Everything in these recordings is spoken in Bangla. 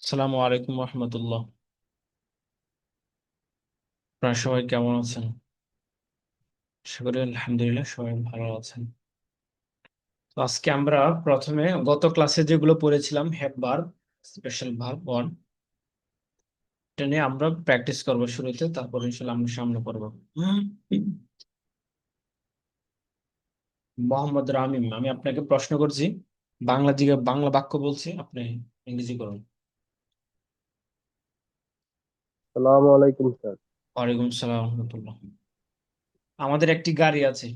আসসালামু আলাইকুম রহমতুল্লাহ। আপনারা সবাই কেমন আছেন? আশা করি আলহামদুলিল্লাহ সবাই ভালো আছেন। তো আজকে আমরা প্রথমে গত ক্লাসে যেগুলো পড়েছিলাম have verb, special verb one, এটা নিয়ে আমরা প্র্যাকটিস করবো শুরুতে, তারপর ইনশাল্লাহ আমরা সামনে পড়বো। মোহাম্মদ রামিম, আমি আপনাকে প্রশ্ন করছি, বাংলা বাক্য বলছি, আপনি ইংরেজি করুন। সালামু আলাইকুম স্যার। ওয়ালাইকুম সালাম রহমতুল্লাহ। আমাদের একটি গাড়ি আছে।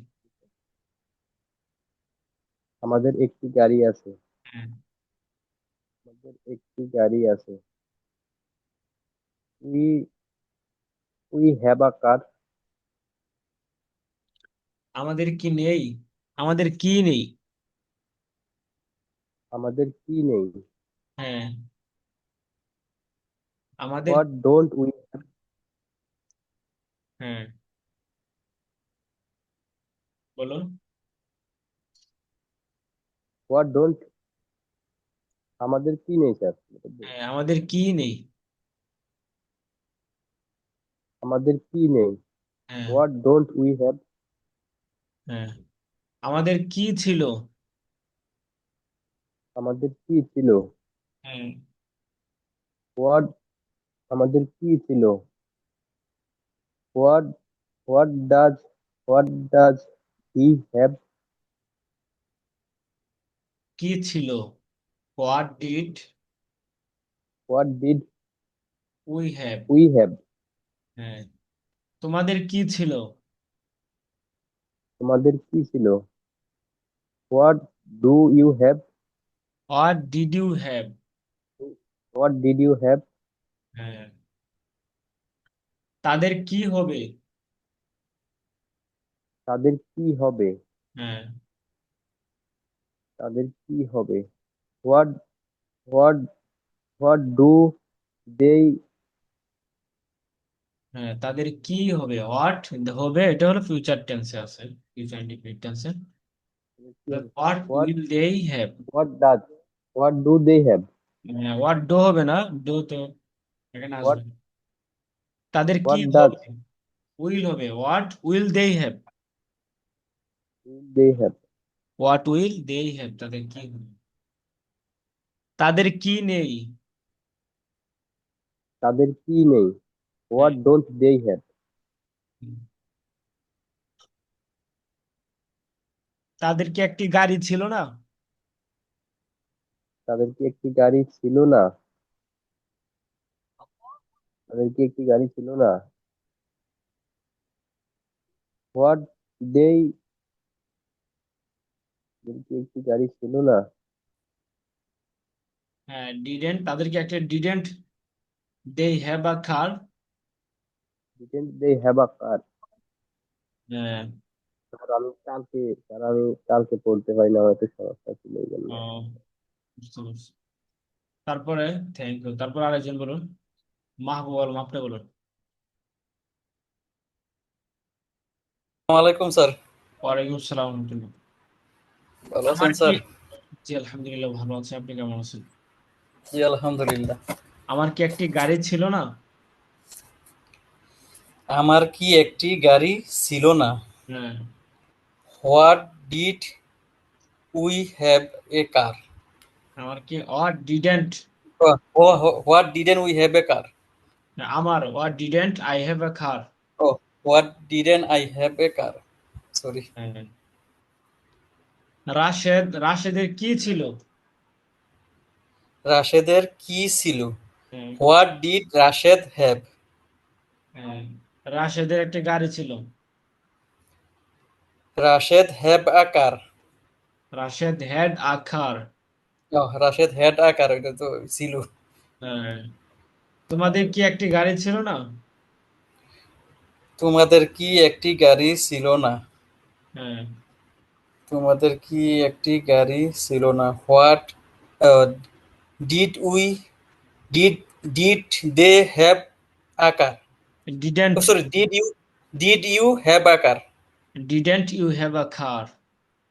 আমাদের একটি গাড়ি আছে। হ্যাঁ। আমাদের একটি গাড়ি আছে। We we have a car. আমাদের কি নেই? আমাদের কি নেই? আমাদের কি নেই? হ্যাঁ। আমাদের। What don't we have. হ্যাঁ, বলুন। হোয়াট ডোন্ট আমাদের কি নেই স্যার? হ্যাঁ, আমাদের কি নেই? আমাদের কি নেই? হ্যাঁ। What don't we have. হ্যাঁ, আমাদের কি ছিল? আমাদের কি ছিল? হ্যাঁ। হোয়াট আমাদের কি ছিল? What what does what does he have. কি ছিল? What did what did we have. We have. হ্যাঁ, তোমাদের কি ছিল? তোমাদের কি ছিল? What do you have. What did you have. What did you have. হ্যাঁ, তাদের কি হবে? তাদের কি হবে? হ্যাঁ। তাদের কি হবে? What what what do they হ্যাঁ, তাদের কি হবে? হোয়াট হবে, এটা হলো ফিউচার টেন্সে আছে, ফিউচার ইনডিফিনিট টেন্সে। কি হবে? What what will they have. What does what do they have. What do হবে না, ডো তো এখানে হোয়াট আসবে। তাদের কি হোয়াট ডাজ হবে? উইল হবে, what will they have. They have. What will they have, তাদের কি হবে? তাদের কি নেই? তাদের কি নেই? হ্যাঁ। What don't they have. তাদের কি একটি গাড়ি ছিল না? তাদের কি একটি গাড়ি ছিল না? তাদের কি একটি গাড়ি ছিল না? হোয়াট দে তাদের কি একটি গাড়ি ছিল না? হ্যাঁ, ডিডেন্ট, তাদের কি একটা didn't they have a car. Didn't they have a car. হ্যাঁ। আমি কালকে পড়তে পারি না, হয়তো সমস্যা ছিল এই জন্য। ও, বুঝতে পারছি। তারপরে, থ্যাংক ইউ, তারপর আরেকজন বলুন। মাহবুব আলম, আপনি বলুন। ওয়ালাইকুম স্যার। ওয়ালাইকুম আসসালাম রহমতুল্লাহ। ভালো আমার আছেন কি, স্যার? জি আলহামদুলিল্লাহ ভালো আছে, আপনি কেমন আছেন? জি আলহামদুলিল্লাহ। আমার কি একটি গাড়ি ছিল না? আমার কি একটি গাড়ি ছিল না? হ্যাঁ। What did we have a car? আমার কি what didn't, what didn't we have a car? আমার what didn't I have a car. Oh, what didn't I have a car. Sorry. হ্যাঁ। রাশেদের কি ছিল? রাশেদের কি ছিল? হ্যাঁ। What did Rashed have? হ্যাঁ, রাশেদের একটা গাড়ি ছিল। Rashed have a car. Rashed had a car. Rashed had a car, এটা তো ছিল। হ্যাঁ, তোমাদের কি একটি গাড়ি ছিল না? তোমাদের কি একটি গাড়ি ছিল না? হ্যাঁ। তোমাদের কি একটি গাড়ি ছিল না? What did we did did they have a car? Oh didn't, sorry, did you have a car? Didn't you have a car.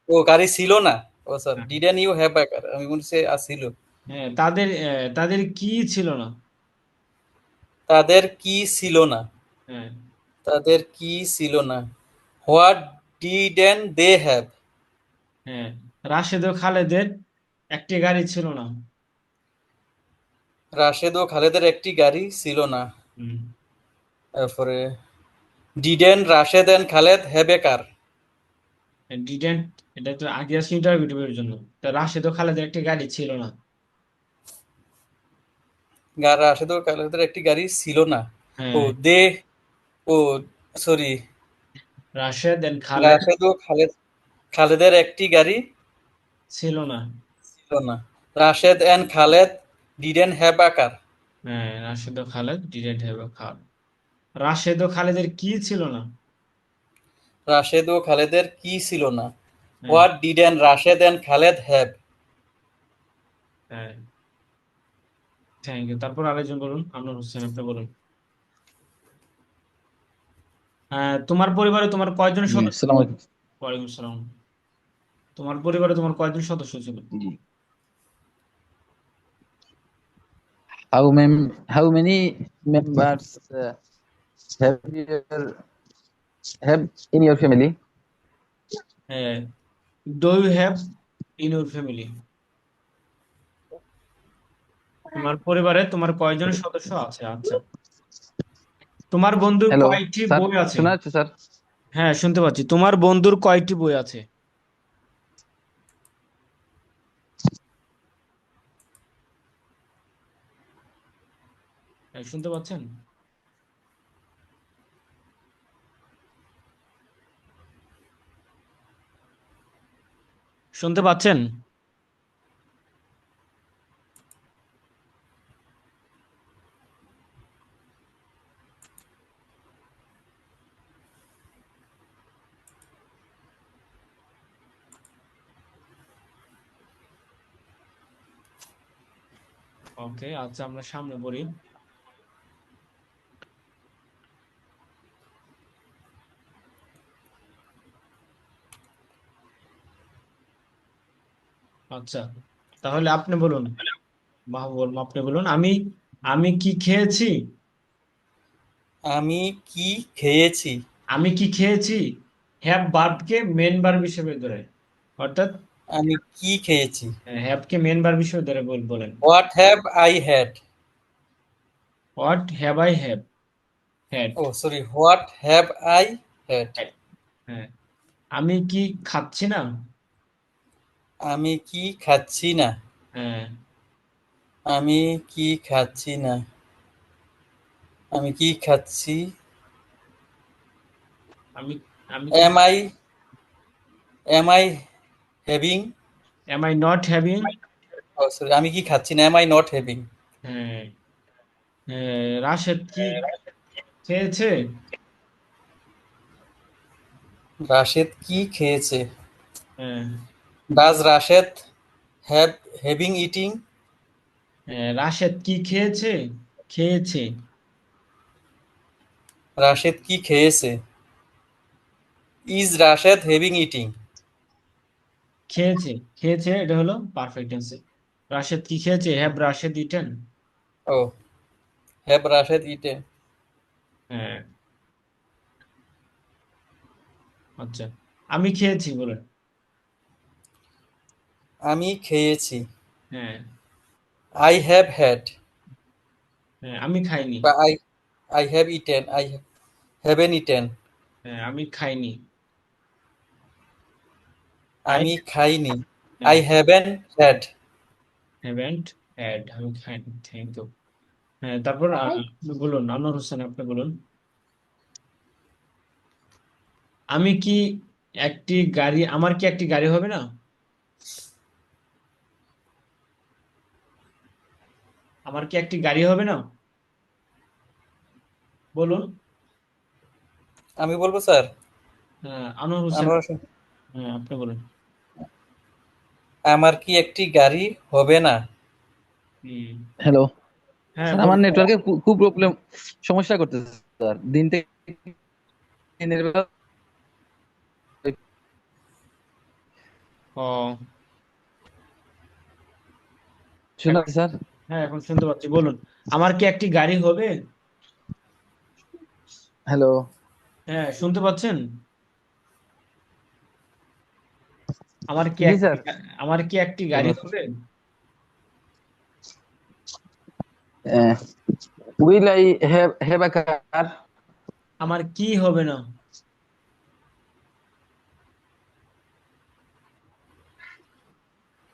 ও, গাড়ি ছিল না। Oh sir, didn't you have a car, আমি বলছি ছিল। হ্যাঁ, তাদের কি ছিল না? তাদের কি ছিল না? হ্যাঁ, তাদের কি ছিল না? What didn't they have? হ্যাঁ, রাশেদ ও খালেদের একটি গাড়ি ছিল না। রাশেদ ও খালেদের একটি গাড়ি ছিল না। হুম। তারপরে didn't Rashed and Khaled have a car? Didn't, এটা তো আগে আসছে ইন্টারভিউর জন্য। তা রাশেদ ও খালেদের একটি গাড়ি ছিল না। রাশেদ ও খালেদের একটি গাড়ি ছিল না। ও হ্যাঁ, they oh sorry, Rashed and Khaled Rashed ও খালেদের একটি গাড়ি ছিল না। ছিল না। Rashed and Khaled didn't have a car? হ্যাঁ, রাশেদ ও Khaled didn't have a car. Rashed ও খালেদের কি ছিল না? রাশেদ ও খালেদের কি ছিল না? হ্যাঁ, what didn't Rashed and Khaled have? হ্যাঁ, থ্যাংক ইউ। তারপর আরেকজন বলুন, আনোয়ার হোসেন, আপনি বলুন। তোমার পরিবারে তোমার কয়জন জি সদস্য? আসসালামু আলাইকুম। ওয়ালাইকুম আসসালাম। তোমার পরিবারে তোমার কয়জন সদস্য ছিল? জি। How many members have your have in your family? হ্যাঁ, do you have in your family? তোমার পরিবারে তোমার কয়জন সদস্য আছে? আচ্ছা। তোমার বন্ধুর হ্যালো কয়টি স্যার, বই আছে? শোনা যাচ্ছে স্যার? হ্যাঁ, শুনতে পাচ্ছি। তোমার বন্ধুর কয়টি বই আছে? হ্যাঁ, শুনতে পাচ্ছেন? শুনতে পাচ্ছেন? ওকে, আচ্ছা, আমরা সামনে পড়ি। আচ্ছা, তাহলে আপনি বলুন। মাহবুব, আপনি বলুন। আমি আমি কি খেয়েছি? আমি কি খেয়েছি? আমি কি খেয়েছি হ্যাভ ভার্বকে মেন ভার্ব হিসেবে ধরে, অর্থাৎ আমি কি খেয়েছি? হ্যাভকে মেন ভার্ব হিসেবে ধরে বলেন। What have I had? What have I have had. Oh sorry, what have I had? হ্যাঁ, আমি কি খাচ্ছি না? আমি কি খাচ্ছি না? হ্যাঁ, আমি কি খাচ্ছি না? আমি কি খাচ্ছি? আমি আমি কি am I am I having? Am I not having? Oh sorry, আমি কি খাচ্ছি না, এম আই নট হ্যাভিং? হ্যাঁ, রাশেদ কি খেয়েছে? রাশেদ কি খেয়েছে? হ্যাঁ, does Rashed have having eating? Rashed কি খেয়েছে? খেয়েছে। রাশেদ কি খেয়েছে? Is Rashed having eating? খেয়েছে, খেয়েছে, এটা হলো পারফেক্ট টেন্সে। রাশেদ কি খেয়েছে? Have Rashed eaten? Oh, have Rashed eaten? হ্যাঁ, আচ্ছা। আমি খেয়েছি বলেন। আমি খেয়েছি। হ্যাঁ, আই হ্যাভ হ্যাড, হ্যাঁ, আমি খাইনি। বা I I have eaten, I haven't eaten. হ্যাঁ, আমি খাইনি। আই আমি খাইনি। আই হ্যাঁ, হ্যাভেন হ্যাড। হ্যাভেন্ট হ্যাড, আমি খাইনি। Thank you. হ্যাঁ, তারপর আপনি বলুন, আনোয়ার হোসেন, আপনি বলুন। আমি কি একটি গাড়ি, আমার কি একটি গাড়ি হবে না? আমার কি একটি গাড়ি হবে না? বলুন। আমি বলবো স্যার? হ্যাঁ, আনোয়ার হোসেন। আনোয়ার হোসেন। হ্যাঁ, আপনি বলুন। আমার কি একটি গাড়ি হবে না? হুম। হ্যালো হ্যাঁ, স্যার, আমার বলুন। নেটওয়ার্কে খুব প্রবলেম, সমস্যা করতেছে স্যার দিন থেকে দিনের বেলা। ও, শোনা এখন স্যার? হ্যাঁ, এখন শুনতে পাচ্ছি, বলুন। আমার কি একটি গাড়ি হবে? হ্যালো। হ্যাঁ, শুনতে পাচ্ছেন? আমার কি জি একটি স্যার। আমার কি একটি গাড়ি হবে? Will I have a car? আমার কি হবে না?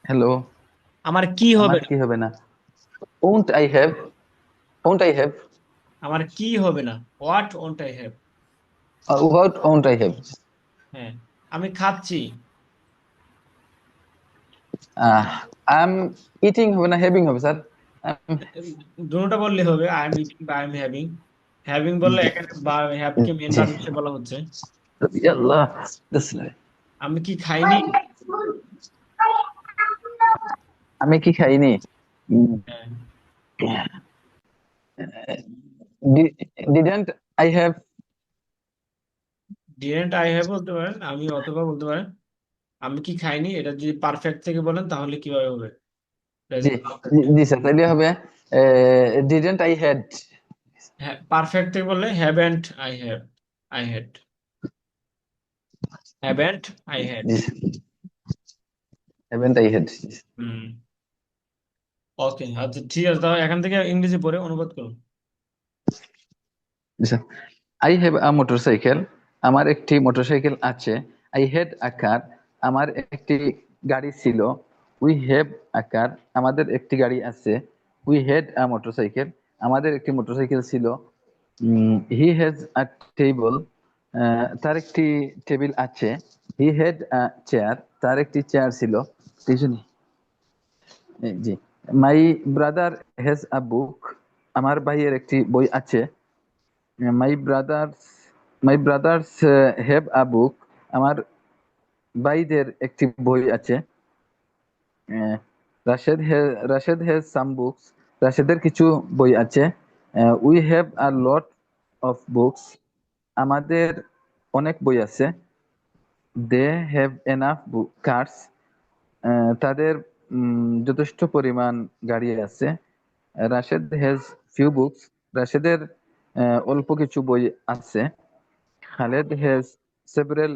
হ্যালো। আমার কি হবে আমার না? কি হবে না? Won't I have? Won't I have? আমার কি হবে না? What won't I have? What won't I have? হ্যাঁ, আমি খাচ্ছি। আই এম ইটিং হবে না হ্যাভিং হবে স্যার? দুটোটা বললে হবে, আই এম ইটিং বা আই এম হ্যাভিং। হ্যাভিং বললে এখানে বা হ্যাভ কে মেন জি। ভার্ব হিসেবে বলা হচ্ছে। আল্লাহ, বিসমিল্লাহ। আমি কি খাইনি? আমি কি খাইনি? হ্যাঁ, didn't I have? Didn't I have বলতে পারেন, আমি অথবা বলতে পারেন আমি কি খাইনি। এটা যদি পারফেক্ট থেকে বলেন তাহলে কিভাবে হবে? জি প্রেজেন্ট জি পারফেক্ট। জি স্যার, তাইলে হবে ডিডেন্ট আই হ্যাড? হ্যাঁ, পারফেক্ট থেকে বললে haven't I have, I had, haven't I had. জি, haven't I had? Hmm. Okay, আচ্ছা ঠিক আছে, তাহলে এখান থেকে ইংরেজি পড়ে অনুবাদ করুন। I have a motorcycle. আমার একটি মোটরসাইকেল আছে। I had a car. আমার একটি গাড়ি ছিল। We have a car. আমাদের একটি গাড়ি আছে। We had a motorcycle. আমাদের একটি মোটরসাইকেল ছিল। He has a table. তার একটি টেবিল আছে। He had a chair. তার একটি চেয়ার ছিল। দুইজনই। জি। My brother has a book. আমার ভাইয়ের একটি বই আছে। My brothers my brothers have a book. আমার ভাইদের একটি বই আছে। Ah, Rashed has some books. রাশেদের কিছু বই আছে। We have a lot of books. আমাদের অনেক বই আছে। They have enough cars. তাদের যথেষ্ট পরিমাণ গাড়ি আছে। Rashed has few books. রাশেদের অল্প কিছু বই আছে। Khaled has several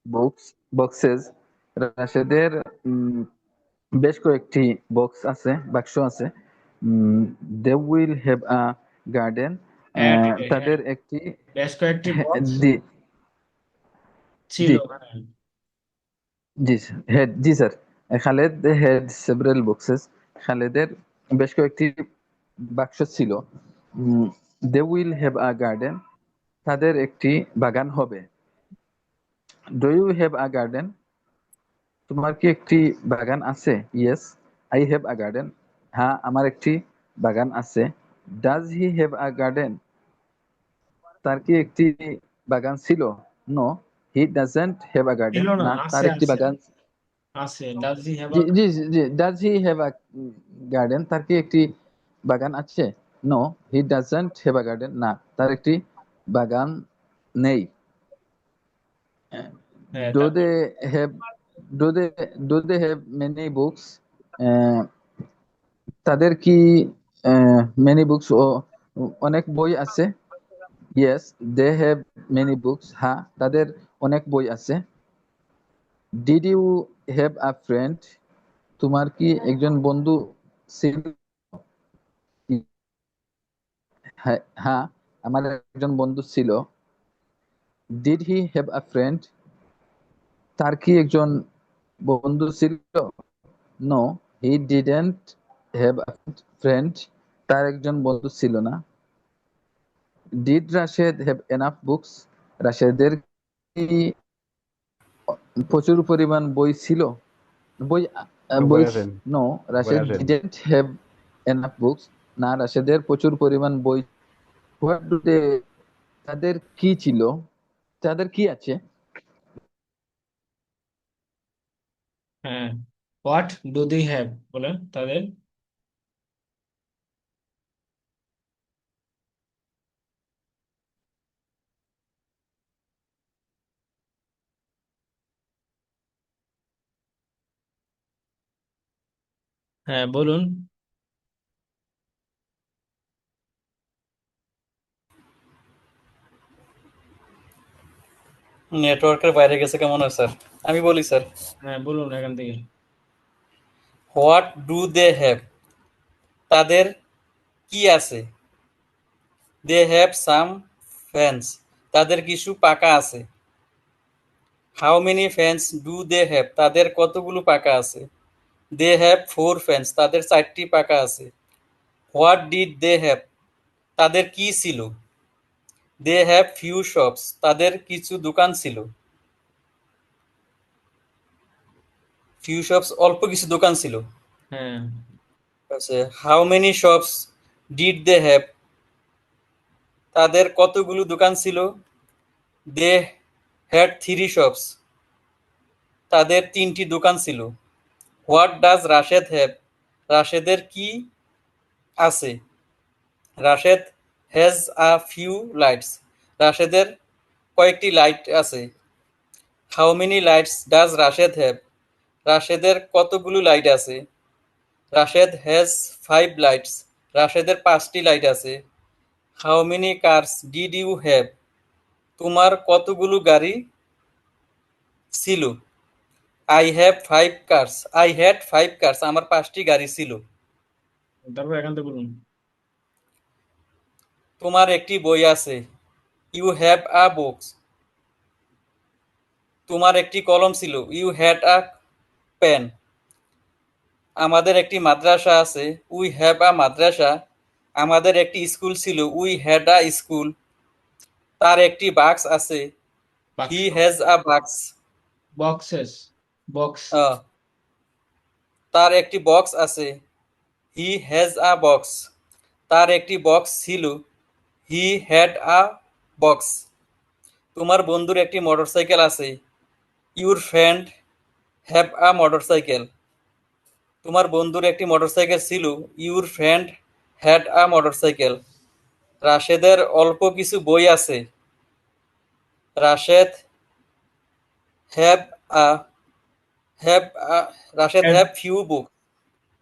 books boxes. রাশেদের বেশ কয়েকটি বক্স আছে, বাক্স আছে। They will have a garden. Had, হ্যাঁ, তাদের একটি বেশ কয়েকটি হ্যাঁ, বক্স জি ছিল, জি হ্যাঁ। জি হেড জি sir. Khaled had several boxes. খালেদের বেশ কয়েকটি বাক্স ছিল। They will have a garden. তাদের একটি বাগান হবে। Do you have a garden? তোমার কি একটি বাগান আছে? Yes, I have a garden. হ্যাঁ, আমার একটি বাগান আছে। Does he have a garden? তার কি একটি বাগান ছিল? No, he doesn't have a ছিল গার্ডেন। না, না, তার আছে একটি আছে বাগান। আছে। ডাজ হি হ্যাভ জি আ? জি জি, does he have a garden? তার কি একটি বাগান আছে? No, he doesn't have a garden. না, তার একটি বাগান নেই। হ্যাঁ, ডু তারপর they have do they do they have many books? তাদের কি মেনি বুকস ও অনেক বই আছে? Yes, they have many books. হ্যাঁ, তাদের অনেক বই আছে। Did you have a friend? তোমার কি একজন বন্ধু ছিল? হ্যাঁ হ্যাঁ, আমার একজন বন্ধু ছিল। Did he have a friend? তার কি একজন বন্ধু ছিল? No, he didn't have a friend. তার একজন বন্ধু ছিল না। Did Rashed have enough books? রাশেদের কি প্রচুর পরিমাণ বই ছিল? বই বই Overrated. No, Rashed Overrated. Didn't have enough books. না, রাশেদের প্রচুর পরিমাণ বই। What do they? তাদের কি ছিল? তাদের কি আছে? হ্যাঁ, হোয়াট ডু দি হ্যাভ বলেন তাদের। হ্যাঁ বলুন। নেটওয়ার্কের বাইরে গেছে কেমন হয় স্যার? আমি বলি স্যার। হ্যাঁ বলুন এখান থেকে। What do they have? তাদের কি আছে? They have some fans. তাদের কিছু পাখা আছে। How many fans do they have? তাদের কতগুলো পাখা আছে। They have four fans. তাদের 4টি পাখা আছে। What did they have? তাদের কি ছিল। They have few shops. তাদের কিছু দোকান ছিল। ফিউ শপস অল্প কিছু দোকান ছিল। হ্যাঁ how many shops did they have? তাদের কতগুলো দোকান ছিল। They had three shops. তাদের 3টি দোকান ছিল। What does Rashed have? রাশেদের কি আছে। Rashed has a few lights. রাশেদের কয়েকটি লাইট আছে। How many lights does Rashed have? রাশেদের কতগুলো লাইট আছে। Rashed has 5 lights. রাশেদের 5টি লাইট আছে। How many cars did you have? তোমার কতগুলো গাড়ি ছিল। I have 5 cars. I had 5 cars. আমার 5টি গাড়ি ছিল। তারপর এখান থেকে বলুন। তোমার একটি বই আছে। You have a books. তোমার একটি কলম ছিল। You had a pen. আমাদের একটি মাদ্রাসা আছে। We have a madrasa. আমাদের একটি স্কুল ছিল। We had a school. তার একটি বাক্স আছে। হি বাক্স। হ্যাজ আ বাক্স। বক্সেস। বক্স। তার একটি বক্স আছে। He has a box. তার একটি বক্স ছিল। He had a box. তোমার বন্ধুর একটি মোটরসাইকেল আছে। Your friend have a motorcycle. তোমার বন্ধুর একটি মোটরসাইকেল ছিল। Your friend had a motorcycle. রাশেদের অল্প কিছু বই আছে। Rashed have a have a Rashed has. Have few book.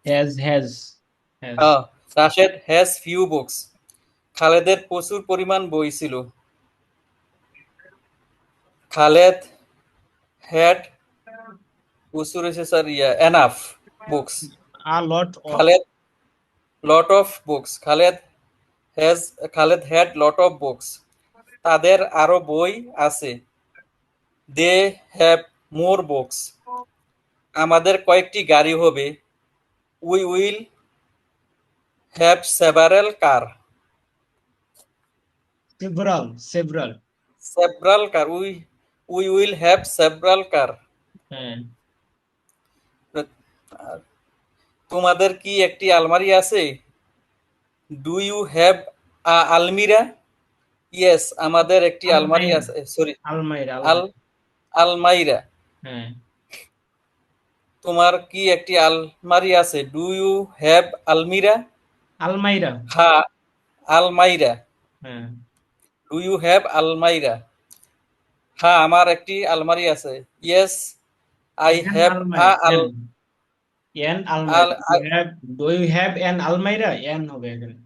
Has. Has. Rashed has few books. খালেদের প্রচুর পরিমাণ বই ছিল। খালেদ হ্যাড প্রচুর হয়েছে sir enough books. A lot of. Khaled lot of books. Has Khaled had lot of books. তাদের আরো বই আছে। They have more books. আমাদের কয়েকটি গাড়ি হবে। We will have several car. Several. Several. Several car. We will have several car. হ্যাঁ। তোমাদের কি একটি আলমারি আছে। ডু ইউ হ্যাভ আ আলমিরা? ইয়েস, আমাদের একটি আলমারি আলমাইরা। আছে। সরি, আলমাইরা। আল আলমাইরা। আলমাইরা। হ্যাঁ। তোমার কি একটি আলমারি আছে। ডু ইউ হ্যাভ আলমিরা? আলমাইরা। হ্যাঁ, আলমাইরা। হ্যাঁ। Do you have almirah? হ্যাঁ, আমার একটি আলমারি আছে। Yes, I an have a almirah. Al an al almirah. Do you have an almirah. An হবে এখানে।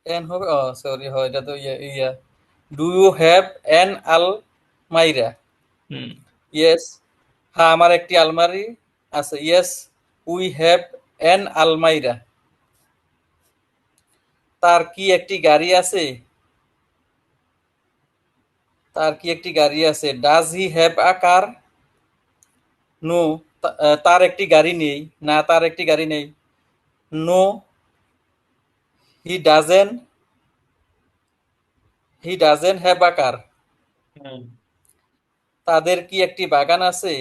এন হবে। সরি, হয় এটা তো yeah. Do you have an almirah? Hmm. Yes, হ্যাঁ আমার একটি আলমারি আছে। Yes, we have an almirah. তার কি একটি গাড়ি আছে। তার কি একটি গাড়ি আছে। Does he have a car? No, তার একটি গাড়ি নেই। না, তার একটি গাড়ি নেই। No, he doesn't he doesn't have a car. হ্যাঁ। তাদের কি একটি বাগান আছে।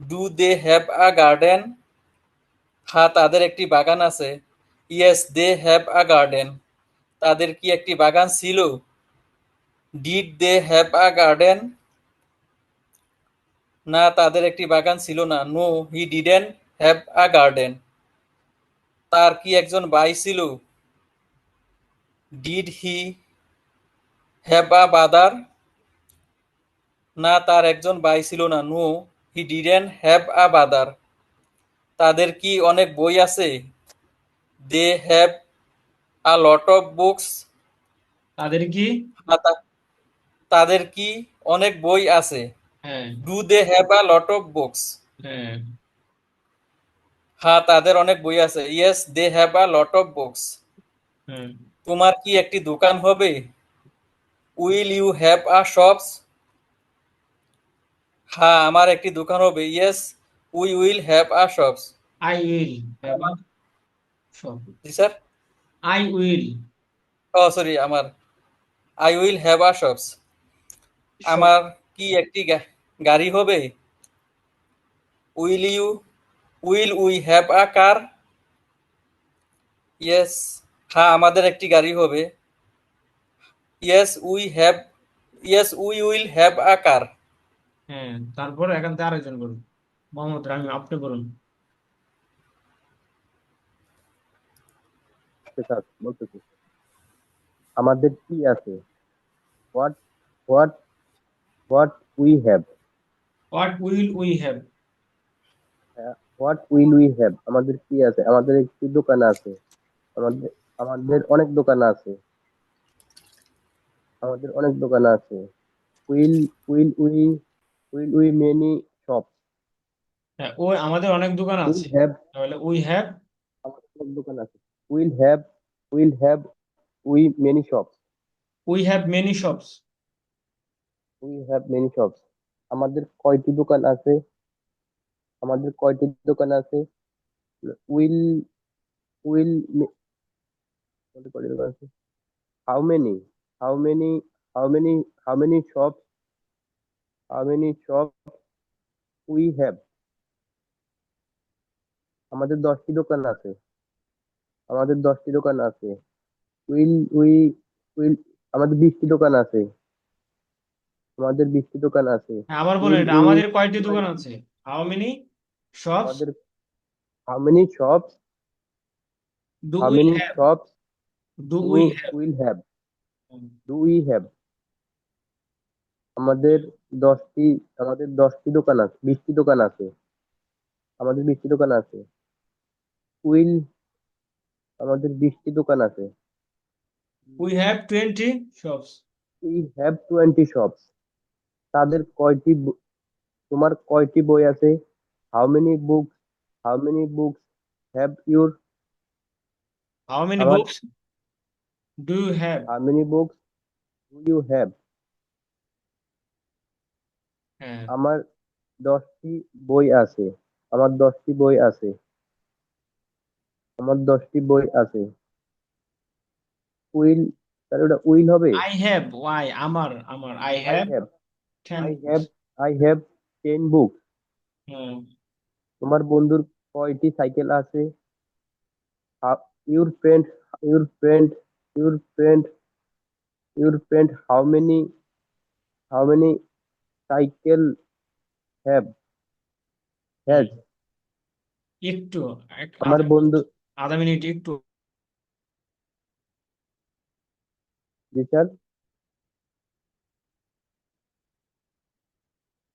Do they have a garden? হ্যাঁ, তাদের একটি বাগান আছে। Yes, they have a garden. তাদের কি একটি বাগান ছিল। Did they have a garden? না, তাদের একটি বাগান ছিল না। No, he didn't have a garden. তার কি একজন ভাই ছিল। Did he have a brother? না, তার একজন ভাই ছিল না। No, he didn't have a brother. তাদের কি অনেক বই আছে? They have a lot of books. তাদের কি? তাদের কি অনেক বই আছে? হ্যাঁ। Do they have a lot of books? হ্যাঁ। হ্যাঁ, তাদের অনেক বই আছে। Yes, they have a lot of books. হ্যাঁ। তোমার কি একটি দোকান হবে? Will you have a shops? হ্যাঁ, আমার একটি দোকান হবে। Yes, we will have a shops. I will have a shop. জি sir. I will oh sorry, I will have a shops. Shop. আমার কি একটি গাড়ি হবে? Will you will we have a car? Yes, হ্যাঁ, আমাদের একটি গাড়ি হবে। Yes we have yes we will have a car. হ্যাঁ, তারপর এখান থেকে আরেকজন বলুন। মোহাম্মদ রামি, আপনি বলুন। স্যার বলতেছি, আমাদের কি আছে? What what what we have. What will we have? What will we have, আমাদের কি আছে? আমাদের একটি দোকান আছে। আমাদের আমাদের অনেক দোকান আছে। আমাদের অনেক দোকান আছে। Will will we will we many shop. হ্যাঁ, ও আমাদের অনেক দোকান উইল আছে, হ্যাভ, তাহলে উই হ্যাভ। আমাদের অনেক দোকান আছে। Will have will have we many shop. We have many shops. We have many shops. আমাদের কয়টি দোকান আছে? আমাদের কয়টি দোকান আছে? উইল উইল কয়টি দোকান আছে? How many? How many? How many? How many shops? How many shops we have? আমাদের 10টি দোকান আছে। আমাদের 10টি দোকান আছে। উইল উই উইল আমাদের 20টি দোকান আছে। আমাদের 20টি দোকান আছে। হ্যাঁ, আবার বলেন, উইল এটা উই আমাদের কয়টি দোকান আছে? হাউ মেনি শপস আমাদের how many shops? Do How we many have? shops do we do have? will have? Do we have? আমাদের 10টি আমাদের 10টি দোকান আছে। 20টি দোকান আছে। আমাদের 20টি দোকান আছে। উইল আমাদের 20টি দোকান আছে। We have 20 shops. We have 20 shops. তাদের তোমার কয়টি বই আছে? How many books? How many books have your? How many আমার books do you have? How many books do you have? হ্যাঁ। আমার 10টি বই আছে। আমার 10টি বই আছে। আমার 10টি বই আছে। উইল, তাহলে ওটা উইল হবে। আই হ্যাভ, ওয়াই আমার আমার I I have have 10 I books. have I have 10 books. হ্যাঁ। তোমার বন্ধুর কয়টি সাইকেল আছে? Your friend your friend your friend your friend how many cycle hmm, has? একটু আমার আধা মিনিট, বন্ধু, আধা মিনিট একটু। জি স্যার,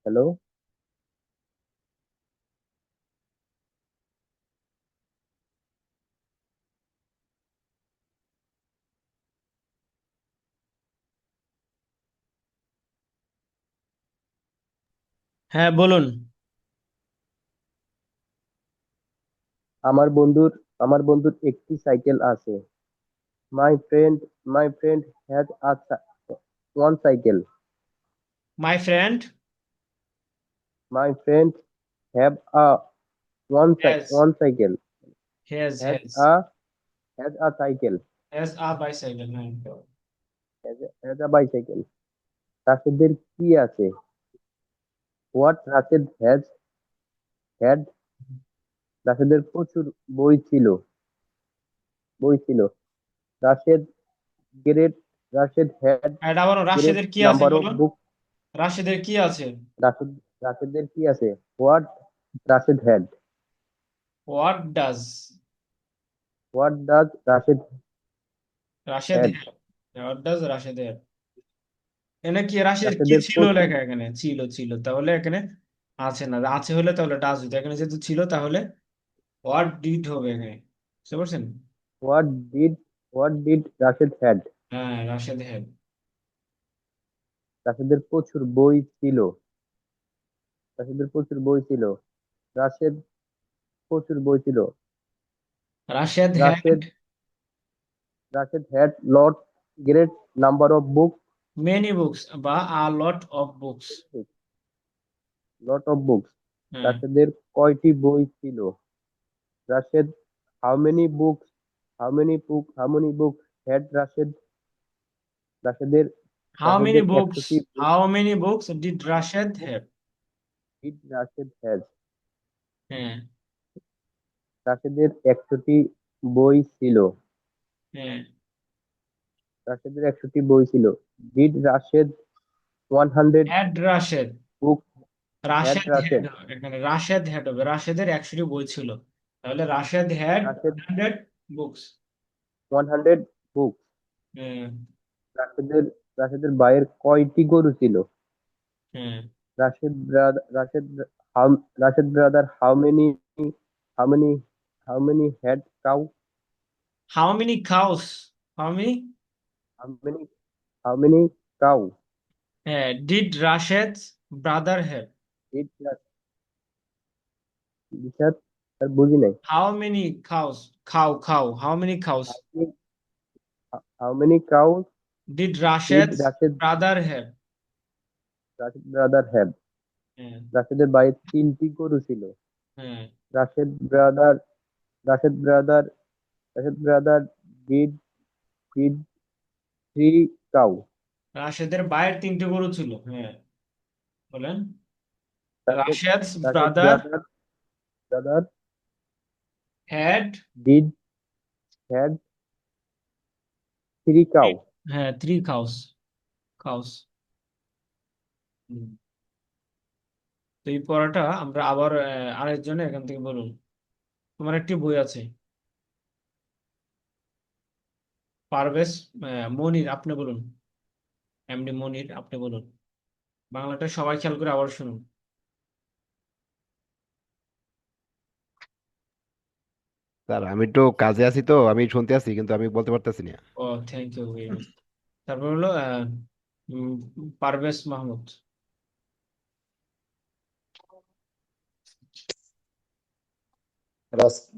হ্যালো। হ্যাঁ, বলুন। আমার বন্ধুর আমার বন্ধুর একটি সাইকেল আছে। My friend my friend has one cycle. My friend my friend have a has one cycle. Has has has a has a cycle. Has a bicycle. হ্যাঁ। Has a bicycle. রাশেদের কি আছে? What Rashed had. রাশেদের প্রচুর বই ছিল। বই ছিল। রাশেদ গ্রেট রাশেদ হ্যাড এটা আবার গ্রেট রাশেদের কি আছে নাম্বার অফ বলুন। বুক। রাশেদের কি আছে? রাশেদ রাশেদের কি আছে? What Rashed had. What does what does Rashed Rashed had. Have? What does Rashed have? এখানে কি রাশেদের কি রাশেদের ছিল প্রচুর লেখা? এখানে ছিল, ছিল, তাহলে এখানে আছে না, আছে হলে তাহলে ডাজ হতো, এখানে যেহেতু ছিল তাহলে হোয়াট ডিড হবে এখানে, বুঝতে পারছেন? What did Rashed had? হ্যাঁ, রাশেদ হ্যাড। রাশেদের প্রচুর বই ছিল। রাশেদের প্রচুর বই ছিল। রাশেদ প্রচুর বই ছিল। Rashed had Rashed Rashed had lot great number of book. Many books বা a lot of books. Lot of books. হ্যাঁ, রাশেদের কয়টি বই ছিল? Rashed how many books how many books had Rashed? রাশেদের হাউ মেনি রাশেদের বুকস 100টি বই how many books did Rashed have? Did Rashed has? হ্যাঁ, রাশেদের 100টি বই ছিল। হ্যাঁ। রাশেদের 100টি বই ছিল। Did Rashed 100 had Rashed, book had Rashed had Rashed? হবে এখানে, রাশেদ হ্যাড হবে, রাশেদের 100টি বই ছিল, তাহলে Rashed had Rashed 100 books. 100 book. হ্যাঁ, রাশেদের রাশেদের ভাইয়ের কয়টি গরু ছিল? হ্যাঁ। Rashed brother how Rashed brother how many how many had cow? How many cows, how many, how many how many cow হ্যাঁ, did Rashed brother have? Did Rashed? আর বুঝি নাই। হাউ মেনি কাউস, খাও how many cows how many cow did did Rashed Rashed brother have? Brother have? হ্যাঁ, রাশেদের ভাইয়ের 3টি গরু ছিল। হ্যাঁ। Rashed brother Rashed brother Rashed brother did did 3 cow. রাশেদের বাইরের 3টে গরু ছিল, হ্যাঁ, বলেন। Rashed Rashed Rashed brother brother had, did had 3 cow. হ্যাঁ, 3 কাউস, কাউস। তো এই পড়াটা আমরা আবার আরেকজনে এখান থেকে বলুন। তোমার একটি বই আছে, পারভেজ, মনির, আপনি বলুন। এমডি মনির, আপনি বলুন। বাংলাটা সবাই খেয়াল করে আবার শুনুন। স্যার আমি তো কাজে আছি, তো আমি শুনতে আছি কিন্তু আমি বলতে পারতেছি না। ও, থ্যাংক ইউ ভেরি মাচ। তারপর হলো উম, পারভেজ মাহমুদ। রাস-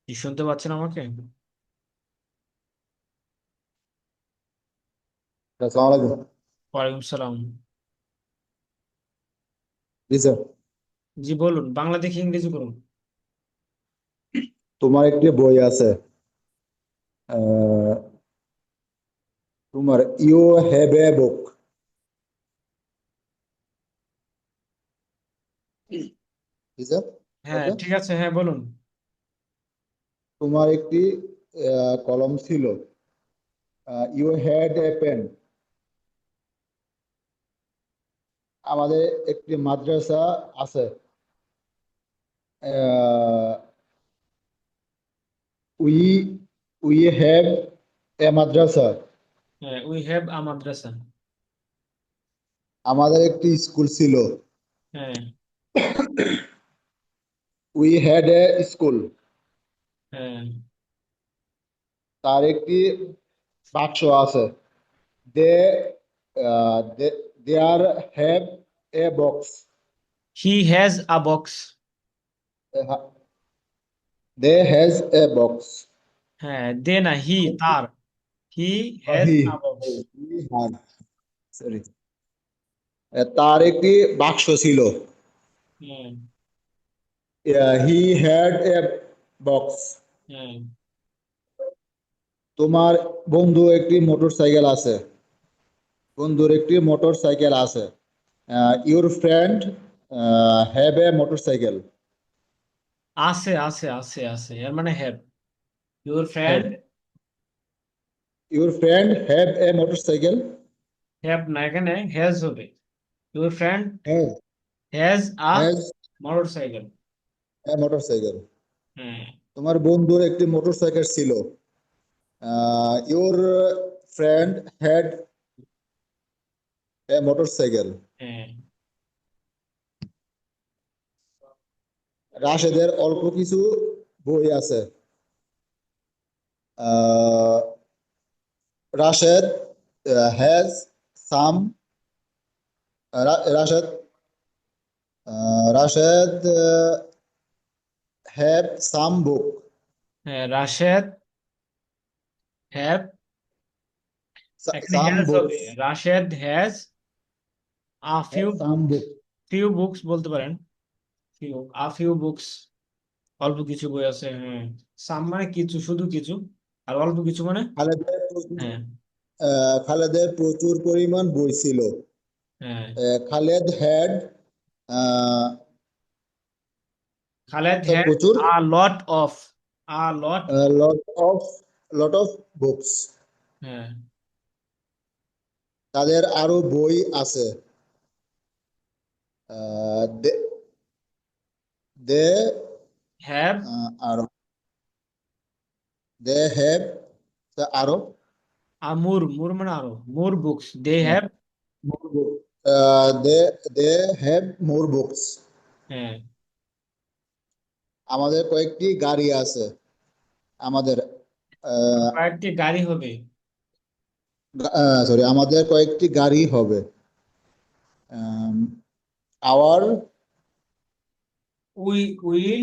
কি শুনতে পাচ্ছেন আমাকে? আসসালামু আলাইকুম। ওয়ালাইকুম সালাম। জি স্যার। জি বলুন, বাংলা থেকে ইংরেজি করুন। তোমার একটি বই আছে, আহ, তোমার ইউ হ্যাভ এ বুক। জি স্যার। হ্যাঁ, ওকে। ঠিক আছে, হ্যাঁ বলুন। তোমার একটি কলম ছিল, ইউ হ্যাড এ পেন। আমাদের একটি মাদ্রাসা আছে, উই উই হ্যাভ এ মাদ্রাসা। হ্যাঁ, উই হ্যাভ আ মাদ্রাসা। আমাদের একটি স্কুল ছিল, হ্যাঁ, উই হ্যাড এ স্কুল। হ্যাঁ। তার একটি বাক্স আছে, they there have a box. He has a box. They has a box. হ্যাঁ, দে না, হি, তার। He has he a box. Sorry, তার একটি বাক্স ছিল, হ্যাঁ, হি হ্যাড এ বক্স। হ্যাঁ। তোমার বন্ধুর একটি মোটর সাইকেল আছে, your friend have a motorcycle. আছে এর মানে have. Your have friend, your friend have a motorcycle. Have না, এখানে হ্যাজ হবে। Your friend have has a has motorcycle. A motorcycle. হ্যাঁ, তোমার বন্ধুর একটি মোটর সাইকেল ছিল, your friend had a motorcycle. হ্যাঁ। রাশেদের অল্প কিছু বই আছে। Rashed has some Rashed Rashed have some book. হ্যাঁ, রাশেদ হ্যাভ, এখানে সাম হ্যাজ হবে, books. Rashed has a few some books. Book. Few books বলতে পারেন, ফিউ বুকস, অল্প কিছু বই আছে। হ্যাঁ, সাম মানে কিছু, শুধু কিছু, আর অল্প কিছু মানে, হ্যাঁ খালেদের প্রচুর পরিমাণ বই ছিল। হ্যাঁ, খালেদ হ্যাড খালেদ হ্যাড প্রচুর a lot of, a lot, lot of lot of books. হ্যাঁ তাদের আরো বই আছে। দে দে হ্যাভ, আরো দে হ্যাভ আরো মুর, মুর মানে আরো, more books, they have, they they have more books. হ্যাঁ আমাদের কয়েকটি গাড়ি আছে। আমাদের কয়েকটি গাড়ি হবে। সরি, আমাদের কয়েকটি গাড়ি হবে। আওয়ার উই উইল,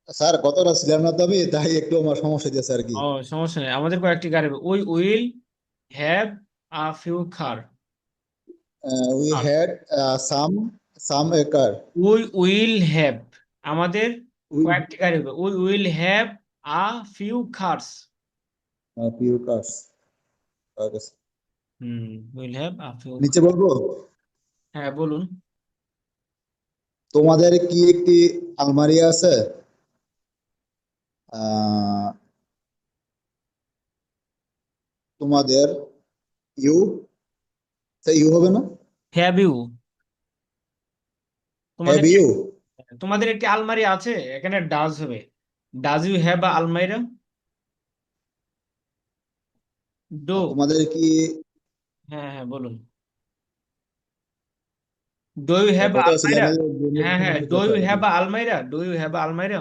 স্যার কতটা ছিলাম না তো আমি, তাই একটু আমার সমস্যা দিয়েছে আর কি। ও সমস্যা নেই, আমাদের কয়েকটি গাড়ি হবে। We will have a few car, we had some a car. We will have, আমাদের উই কয়েকটি গাড়ি হবে। We will have a few cars. Few cars. Hmm, will have a few, নিচে বলবো, হ্যাঁ বলুন। তোমাদের কি একটি আলমারি আছে? আহ, তোমাদের ইউ ইউ হবে না? হ্যাভ ইউ, হ্যাভ তোমাদের ইউ। তোমাদের একটি আলমারি আছে, এখানে ডাজ হবে। Does you have a almirah? Do, তোমাদের কি হ্যাঁ হ্যাঁ বলুন। ডু ইউ হ্যাভ আ কত ছিলাম আলমাইরা? এই জন্য হ্যাঁ হ্যাঁ, সমস্যা ডু দিয়েছে ইউ আর কি। Have a almirah? Do you have a almirah?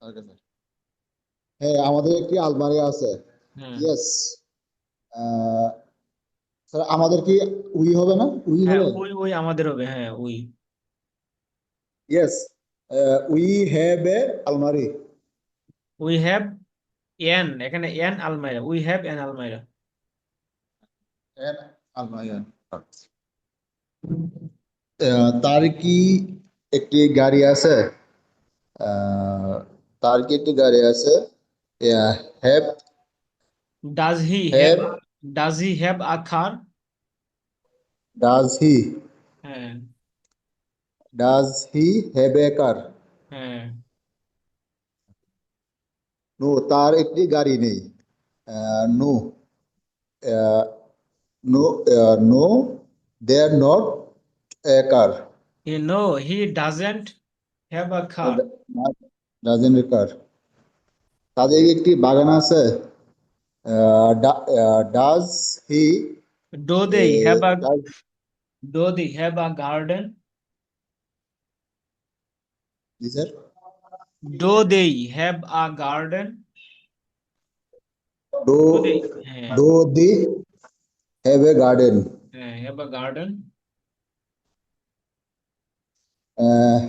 Okay, sir. হ্যাঁ, আমাদের একটি আলমারি আছে। হ্যাঁ ইয়েস। স্যার আমাদের কি উই হবে না? উই হ্যাঁ, হবে। ওই ওই আমাদের হবে, হ্যাঁ we. Yes, we have a almari. We have an, এখানে an almirah, we have an almirah. An almari. তার কি একটি গাড়ি আছে? আহ, তার কি একটি গাড়ি আছে? Have does he have, have does he have a car? Does he হ্যাঁ ডাজ হি হ্যাভ এ কার? হ্যাঁ, নো, তার একটি গাড়ি নেই। No no no, they are not a car. He doesn't have a car. Doesn't a car. তাদের কি একটি বাগান আছে? Does he do they have a, do they have a garden? জি sir. Do they have a garden? Do do they, হ্যাঁ do they have a garden. হ্যাঁ, হ্যাভ আ গার্ডেন।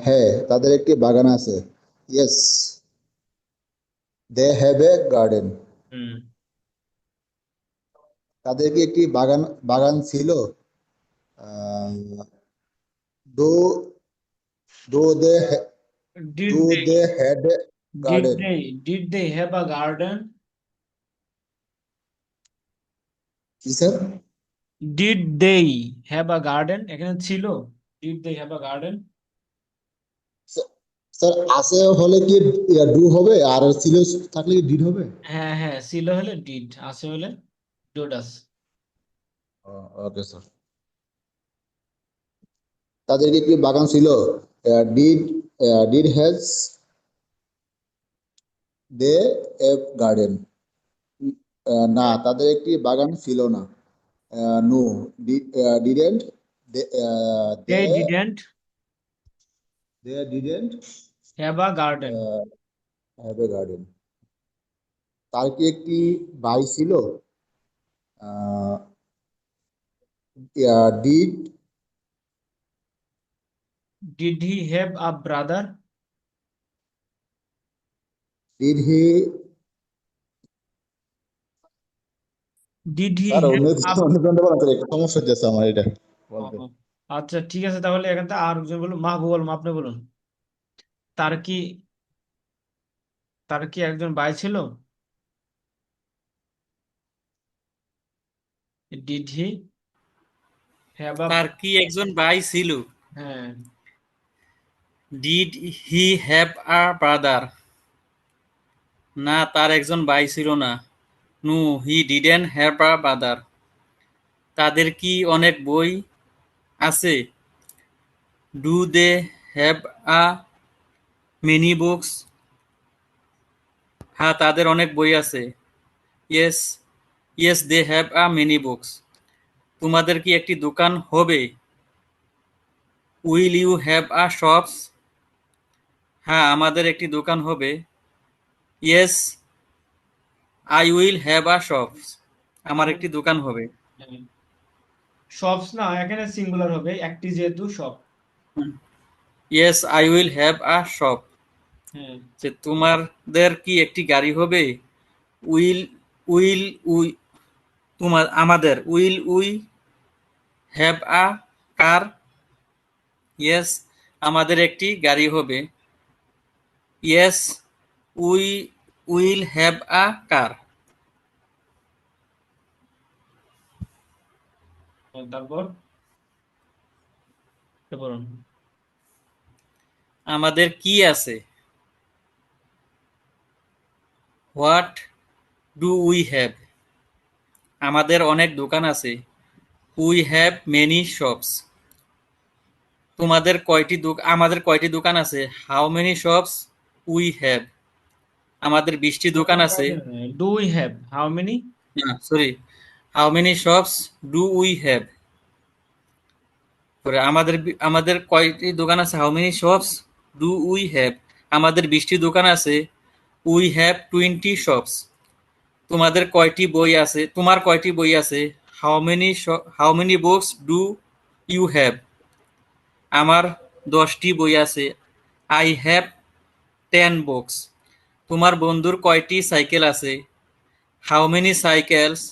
হ্যাঁ, তাদের একটি বাগান আছে। Yes, they have a garden. হুম, তাদের কি একটি বাগান বাগান ছিল? Do do they did do they, they had a did garden. They, did they have a garden? জি sir. Did they have a garden, এখানে ছিল did they have a garden. Sir আছে হলে কি ডু হবে, আর ছিল থাকলে কি ডিড হবে? হ্যাঁ হ্যাঁ, ছিল হলে ডিড, আছে হলে ডোডাস। Okay sir. তাদের কি একটি বাগান ছিল? Did did has they a garden? না, তাদের একটি বাগান ছিল না। No, didn't they they didn't, they didn't have a garden. have a garden. তার কি একটি ভাই ছিল? Did did he have a brother? did he did he sir have a অন্য জনটা বলেন স্যার, একটু সমস্যা হচ্ছে আমার এটা বলতে। আচ্ছা ঠিক আছে, তাহলে এখান থেকে আর একজন বলুন, মাহবুব আলম আপনি বলুন। তার কি তার কি একজন ভাই ছিল? ডিড হি হ্যাভ আ, তার কি একজন ভাই ছিল? হ্যাঁ, did he have a brother? না, তার একজন ভাই ছিল না। No, he didn't have a brother. তাদের কি অনেক বই আছে? Do they have a many books? হ্যাঁ, তাদের অনেক বই আছে। Yes, yes they have a many books. তোমাদের কি একটি দোকান হবে? Will you have a shops? হ্যাঁ, আমাদের একটি দোকান হবে। Yes, I will have a shops. আমার একটি দোকান হবে। শপস না, এখানে সিঙ্গুলার হবে, একটি যেহেতু shop. Yes, I will have a shop. হ্যাঁ, যে তোমাদের কি একটি গাড়ি হবে? উইল উইল উই আমাদের will we have a car? Yes, আমাদের একটি গাড়ি হবে। Yes, we will have a car. তারপর বলুন। আমাদের কি আছে? What do we have? আমাদের অনেক দোকান আছে। We have many shops. আমাদের কয়টি দোকান আছে? How many shops we have? আমাদের 20টি দোকান আছে। Do we have how many? না, sorry, how many shops do we have? আমাদের কয়টি দোকান আছে? How many shops do we have? আমাদের 20টি দোকান আছে। We have 20 shops. তোমার কয়টি বই আছে? How many books do you have? আমার 10টি বই আছে। I have 10 books. তোমার বন্ধুর কয়টি সাইকেল আছে? How many cycles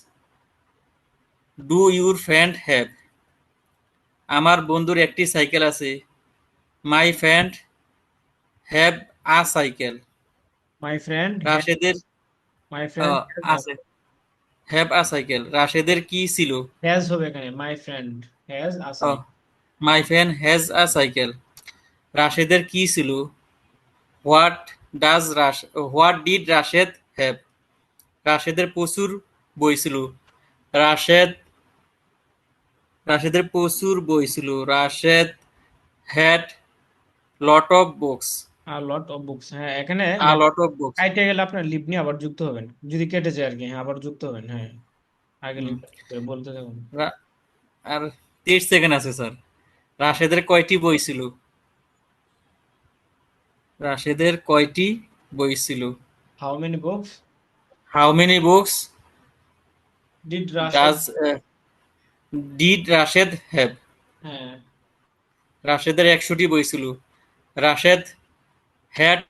do your friend have? আমার বন্ধুর একটি সাইকেল আছে। My friend have a cycle. My friend রাশেদের মাই ফ্রেন্ড আছে, হ্যাভ আ সাইকেল। রাশেদের কি ছিল? হ্যাজ হবে এখানে, my friend has a cycle. My friend has a cycle. রাশেদের কি ছিল? What what did Rashed have? রাশেদের প্রচুর বই ছিল। রাশেদ রাশেদের প্রচুর বই ছিল। Rashed had lot of books. আর লট অফ বুকস, হ্যাঁ এখানে আ লট অফ বুকস। কাইটে গেলে আপনার লিভ নিয়ে আবার যুক্ত হবেন, যদি কেটে যায় আর কি, হ্যাঁ আবার যুক্ত হবেন, হ্যাঁ আগে লিভ বলতে থাকুন। আর 30 সেকেন্ড আছে স্যার। রাশেদের কয়টি বই ছিল? রাশেদের কয়টি বই ছিল? How many books how many books did Rashed? Does did Rashed have? হ্যাঁ, রাশেদের 100টি বই ছিল। রাশেদ হ্যাড